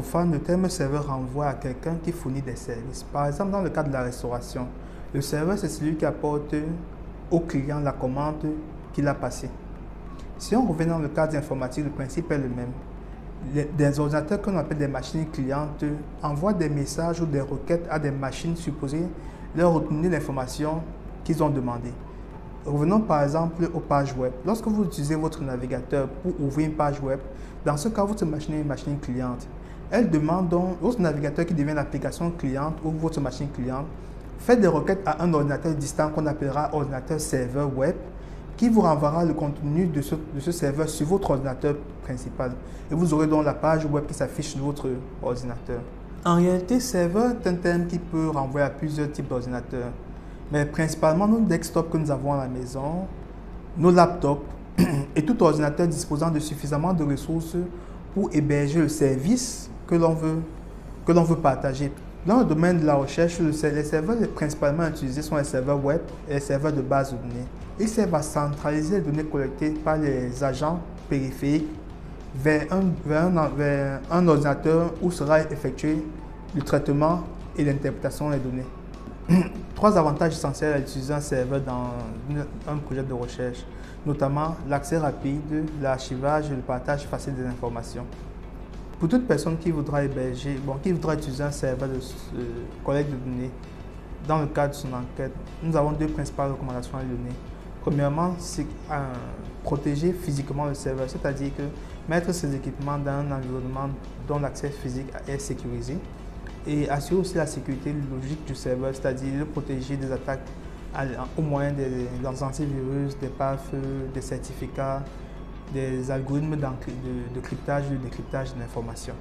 profane, le terme serveur renvoie à quelqu'un qui fournit des services. Par exemple, dans le cas de la restauration, le serveur, c'est celui qui apporte au client la commande qu'il a passée. Si on revient dans le cadre informatique, le principe est le même. Des ordinateurs qu'on appelle des machines clientes envoient des messages ou des requêtes à des machines supposées leur retourner l'information qu'ils ont demandée. Revenons par exemple aux pages web. Lorsque vous utilisez votre navigateur pour ouvrir une page web, dans ce cas, votre machine est une machine cliente. Elle demande donc, votre navigateur qui devient l'application cliente ou votre machine cliente, fait des requêtes à un ordinateur distant qu'on appellera ordinateur serveur web, qui vous renverra le contenu de ce serveur sur votre ordinateur principal. Et vous aurez donc la page web qui s'affiche sur votre ordinateur. En réalité, serveur est un terme qui peut renvoyer à plusieurs types d'ordinateurs. Mais principalement nos desktops que nous avons à la maison, nos laptops et tout ordinateur disposant de suffisamment de ressources pour héberger le service que l'on veut partager. Dans le domaine de la recherche, les serveurs principalement utilisés sont les serveurs web et les serveurs de base de données. Ils servent à centraliser les données collectées par les agents périphériques vers un ordinateur où sera effectué le traitement et l'interprétation des données. Trois avantages essentiels à utiliser un serveur dans un projet de recherche, notamment l'accès rapide, l'archivage et le partage facile des informations. Pour toute personne qui voudra utiliser un serveur de collecte de données dans le cadre de son enquête, nous avons deux principales recommandations à lui donner. Premièrement, c'est protéger physiquement le serveur, c'est-à-dire que mettre ses équipements dans un environnement dont l'accès physique est sécurisé et assurer aussi la sécurité logique du serveur, c'est-à-dire le protéger des attaques au moyen des antivirus, des pare-feux, des certificats, des algorithmes de cryptage et de décryptage d'informations.